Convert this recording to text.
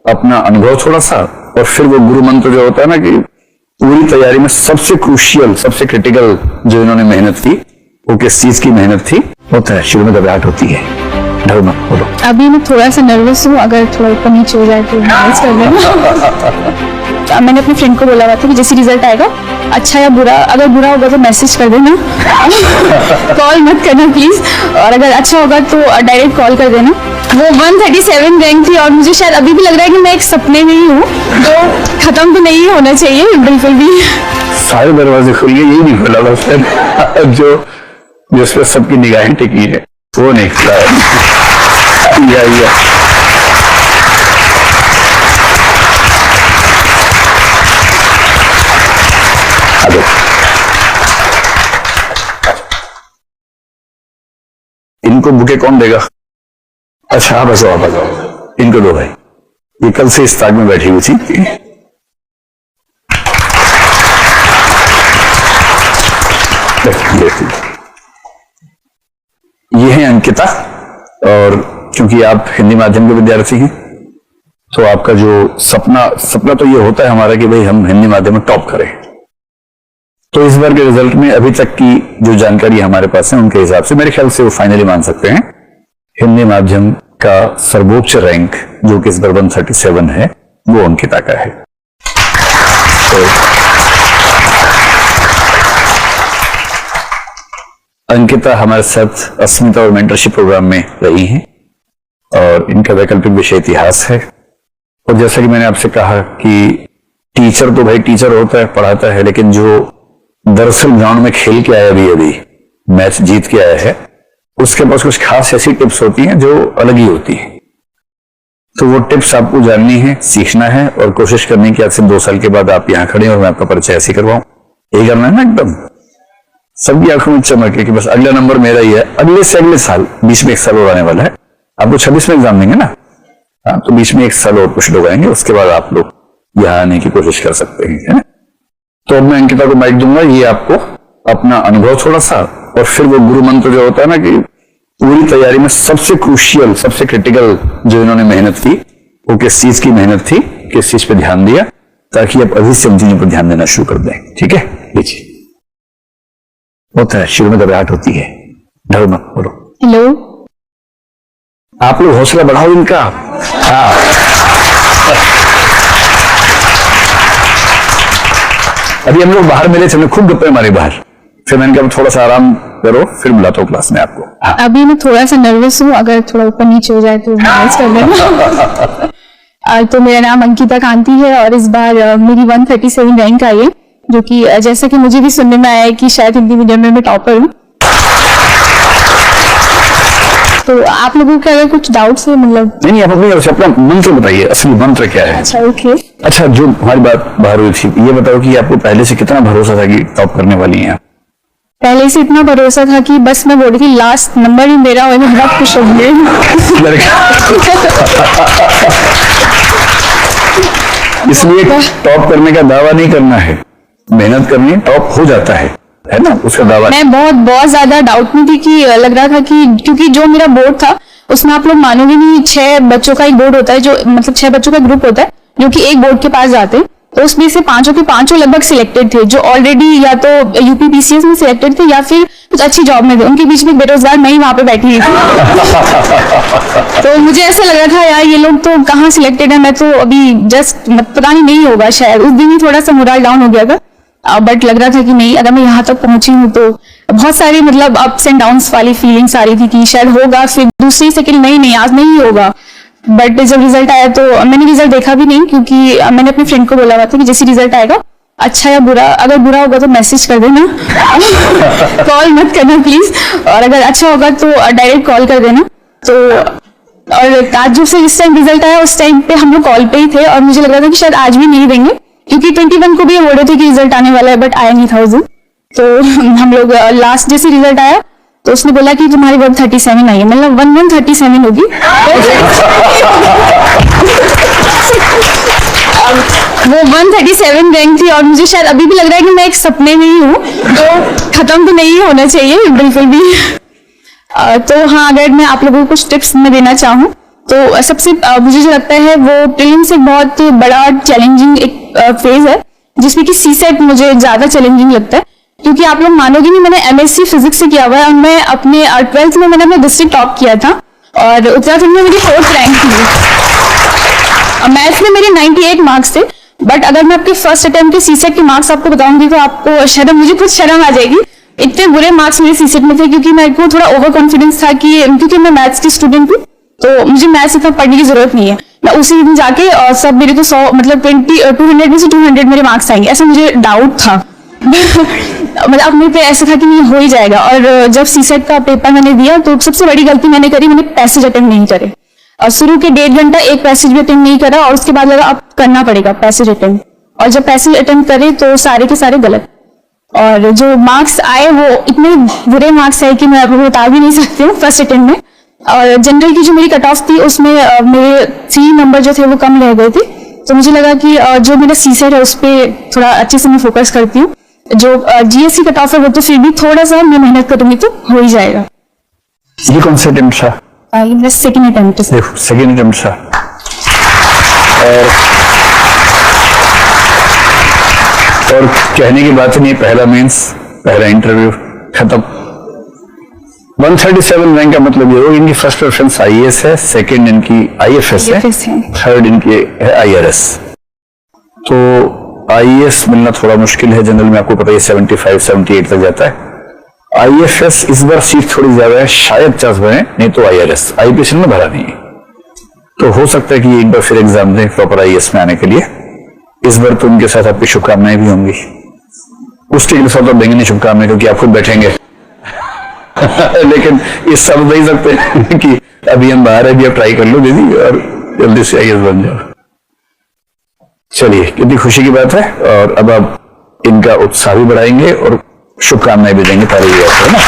अपना अनुभव थोड़ा सा, और फिर वो गुरु मंत्र जो होता है ना कि पूरी तैयारी में सबसे क्रूशियल, सबसे क्रिटिकल जो इन्होंने मेहनत की, वो किस चीज की मेहनत थी? होता है शुरू में घबराहट होती है, डरो मत, बोलो। अभी मैं थोड़ा सा नर्वस हूँ, अगर थोड़ा ऊपर नीचे हो जाए तो मैनेज कर लेना। मैंने अपने फ्रेंड को बोला हुआ था कि जैसे रिजल्ट आएगा, अच्छा या बुरा, अगर बुरा होगा तो मैसेज कर देना, कॉल मत करना प्लीज, और अगर अच्छा होगा तो डायरेक्ट कॉल कर देना। वो 137 रैंक थी और मुझे शायद अभी भी लग रहा है कि मैं एक सपने में ही हूँ, तो खत्म तो नहीं होना चाहिए बिल्कुल भी। सारे दरवाजे खुल गए, यही नहीं खुला था जो जिस पर सबकी निगाहें टिकी है वो नहीं खुला है। या इनको बुके कौन देगा? अच्छा आप आ जाओ, इनको दो भाई, ये कल से इस ताक में बैठी हुई थी। ये है अंकिता, और क्योंकि आप हिंदी माध्यम के विद्यार्थी हैं तो आपका जो सपना तो ये होता है हमारा कि भाई हम हिंदी माध्यम में टॉप करें। तो इस बार के रिजल्ट में अभी तक की जो जानकारी हमारे पास है उनके हिसाब से मेरे ख्याल से वो फाइनली मान सकते हैं हिंदी माध्यम का सर्वोच्च रैंक जो कि इस बार 137 है वो अंकिता का है। तो अंकिता हमारे साथ अस्मिता और मेंटरशिप प्रोग्राम में रही हैं और इनका वैकल्पिक विषय इतिहास है। और जैसा कि मैंने आपसे कहा कि टीचर तो भाई टीचर होता है, पढ़ाता है, लेकिन जो दरअसल ग्राउंड में खेल के आया अभी मैच जीत के आया है उसके पास कुछ खास ऐसी टिप्स होती हैं जो अलग ही होती है। तो वो टिप्स आपको जाननी है, सीखना है और कोशिश करनी कि आज से 2 साल के बाद आप यहाँ खड़े और मैं आपका परिचय ऐसे करवाऊं। यही करना है ना, एकदम सबकी आंखों में चमक है कि बस अगला नंबर मेरा ही है। अगले से अगले साल, बीच में 1 साल और आने वाला है, आपको 26 में एग्जाम देंगे ना, हाँ, तो बीच में 1 साल और कुछ लोग आएंगे, उसके बाद आप लोग यहाँ आने की कोशिश कर सकते हैं, है ना। तो अब मैं अंकिता को माइक दूंगा, ये आपको अपना अनुभव थोड़ा सा, और फिर वो गुरु मंत्र जो होता है ना कि पूरी तैयारी में सबसे क्रूशियल, सबसे क्रिटिकल जो इन्होंने मेहनत की, वो किस चीज की मेहनत थी, किस चीज पे ध्यान दिया, ताकि आप अभी से उन चीजों पर ध्यान देना शुरू कर दें। ठीक है, लीजिए। होता है शुरू में घबराहट होती है, डरो मत, बोलो। हेलो, आप लोग हौसला बढ़ाओ इनका। हाँ, अभी हम लोग बाहर मिले थे, हमने खूब गप्पे मारे बाहर, फिर मैंने कहा थोड़ा सा आराम करो, फिर बुलाता हूँ क्लास में आपको। हाँ। अभी मैं थोड़ा सा नर्वस हूँ, अगर थोड़ा ऊपर नीचे हो जाए तो मैनेज कर लेना। तो मेरा नाम अंकिता कांति है और इस बार मेरी 137 रैंक आई है, जो कि जैसा कि मुझे भी सुनने में आया है कि शायद हिंदी मीडियम में मैं टॉपर हूँ। तो आप लोगों के अगर कुछ डाउट्स है, मतलब नहीं, आप अपनी अपना मंत्र बताइए, असली मंत्र क्या है? अच्छा, ओके। अच्छा, जो हमारी बात बाहर हुई थी, ये बताओ कि आपको पहले से कितना भरोसा था कि टॉप करने वाली हैं? पहले से इतना भरोसा था कि बस मैं बोल रही थी लास्ट नंबर ही मेरा, और मैं बहुत खुश हो गई। इसलिए टॉप करने का दावा नहीं करना है, मेहनत करनी है, टॉप हो जाता है ना, उसका दावा। मैं बहुत ज्यादा डाउट में थी कि लग रहा था कि क्योंकि जो मेरा बोर्ड था उसमें आप लोग मानोगे नहीं, 6 बच्चों का एक बोर्ड होता है, जो मतलब 6 बच्चों का ग्रुप होता है जो कि एक बोर्ड के पास जाते हैं। तो उसमें से 5 के 5 लगभग सिलेक्टेड थे, जो ऑलरेडी या तो यूपीपीसीएस में सिलेक्टेड थे या फिर कुछ अच्छी जॉब में थे। उनके बीच में बेरोजगार मैं ही वहां पे बैठी हुई थी। तो मुझे ऐसा लग रहा था यार ये लोग तो कहाँ सिलेक्टेड है, मैं तो अभी जस्ट पता नहीं होगा, शायद उस दिन ही थोड़ा सा मोरल डाउन हो गया था। बट लग रहा था कि नहीं, अगर मैं यहाँ तक पहुंची हूँ तो बहुत सारी मतलब अप्स एंड डाउन्स वाली फीलिंग्स आ रही थी कि शायद होगा, फिर दूसरी सेकंड नहीं आज नहीं होगा। बट जब रिजल्ट आया तो मैंने रिजल्ट देखा भी नहीं, क्योंकि मैंने अपने फ्रेंड को बोला हुआ था कि जैसे रिजल्ट आएगा, अच्छा या बुरा, अगर बुरा होगा तो मैसेज कर देना, कॉल मत करना प्लीज, और अगर अच्छा होगा तो डायरेक्ट कॉल कर देना। तो और आज जो से जिस टाइम रिजल्ट आया उस टाइम पे हम लोग कॉल पे ही थे और मुझे लग रहा था कि शायद आज भी नहीं देंगे, क्योंकि 21 को भी बोल रहे थे कि रिजल्ट आने वाला है, बट आया नहीं था उस दिन। तो हम लोग लास्ट जैसे रिजल्ट आया तो उसने बोला कि तुम्हारी 137 आई है, मतलब 137 होगी। वो 137 रैंक थी और मुझे शायद अभी भी लग रहा है कि मैं एक सपने में ही हूँ, तो खत्म तो नहीं होना चाहिए बिल्कुल भी। तो हाँ, अगर मैं आप लोगों को कुछ टिप्स में देना चाहूँ तो सबसे मुझे जो लगता है वो प्रीलिम्स एक बहुत बड़ा चैलेंजिंग एक फेज है, जिसमें कि सीसेट मुझे ज्यादा चैलेंजिंग लगता है, क्योंकि आप लोग मानोगे नहीं, मैंने एमएससी फिजिक्स से किया हुआ है और मैं अपने 12th में मैंने अपना डिस्ट्रिक्ट टॉप किया था और उत्तराखंड में मेरी 4th रैंक थी। मैथ्स में मेरे 98 मार्क्स थे, बट अगर मैं आपके फर्स्ट अटेम्प्ट के सीसेट के मार्क्स आपको बताऊंगी तो आपको शर्म, मुझे खुद शर्म आ जाएगी, इतने बुरे मार्क्स मेरे सीसेट में थे, क्योंकि मेरे को थोड़ा ओवर कॉन्फिडेंस था कि क्योंकि मैं मैथ्स की स्टूडेंट हूँ तो मुझे मैथ्स इतना पढ़ने की जरूरत नहीं है, मैं उसी दिन जाके और सब मेरे तो 100 मतलब 200 में से 200 मेरे मार्क्स आएंगे, ऐसा मुझे डाउट था। मतलब अपने पे ऐसा था कि नहीं हो ही जाएगा। और जब सीसेट का पेपर मैंने दिया तो सबसे बड़ी गलती मैंने करी, मैंने पैसेज अटेम्प्ट नहीं करे और शुरू के 1.5 घंटा एक पैसेज भी अटेम्प्ट नहीं करा और उसके बाद लगा अब करना पड़ेगा पैसेज अटेम्प्ट, और जब पैसेज अटेम्प्ट करे तो सारे के सारे गलत, और जो मार्क्स आए वो इतने बुरे मार्क्स आए कि मैं आपको बता भी नहीं सकती हूँ फर्स्ट अटेम्प्ट में। और जनरल की जो मेरी कट ऑफ थी उसमें मेरे 3 नंबर जो थे वो कम रह गए थे, तो मुझे लगा कि जो मेरा सीसेट है उस पर थोड़ा अच्छे से मैं फोकस करती हूँ, जो जीएससी कट ऑफ है वो तो फिर भी थोड़ा सा मैं मेहनत करूंगी तो हो ही जाएगा। ये कौन सा अटेम्प्ट था? ये मेरा सेकेंड अटेम्प्ट है। सेकेंड अटेम्प्ट था। और कहने की बात नहीं, पहला मेंस, पहला इंटरव्यू खत्म। 137 रैंक का मतलब ये हो, इनकी फर्स्ट प्रेफरेंस आईएएस है, सेकंड इनकी आईएफएस है, थर्ड इनकी है आईआरएस। तो आईएएस मिलना थोड़ा मुश्किल है, जनरल में आपको पता है 75-78 तक जाता है। आईएफएस इस बार सीट थोड़ी ज्यादा है, शायद चांस बने, नहीं तो आईआरएस आईपीएस में भरा नहीं है, तो हो सकता है कि एक बार फिर एग्जाम दें प्रॉपर आईएएस में आने के लिए। इस बार तो उनके साथ आपकी शुभकामनाएं भी होंगी, उसके लिए साथ आप देंगे नहीं शुभकामनाएं क्योंकि आप खुद बैठेंगे। लेकिन इस सब नहीं सकते कि अभी हम बाहर है, अभी आप ट्राई कर लो दीदी और जल्दी से आईएएस बन जाओ। चलिए, कितनी खुशी की बात है, और अब आप इनका उत्साह भी बढ़ाएंगे और शुभकामनाएं भी देंगे, तारीफ है ना।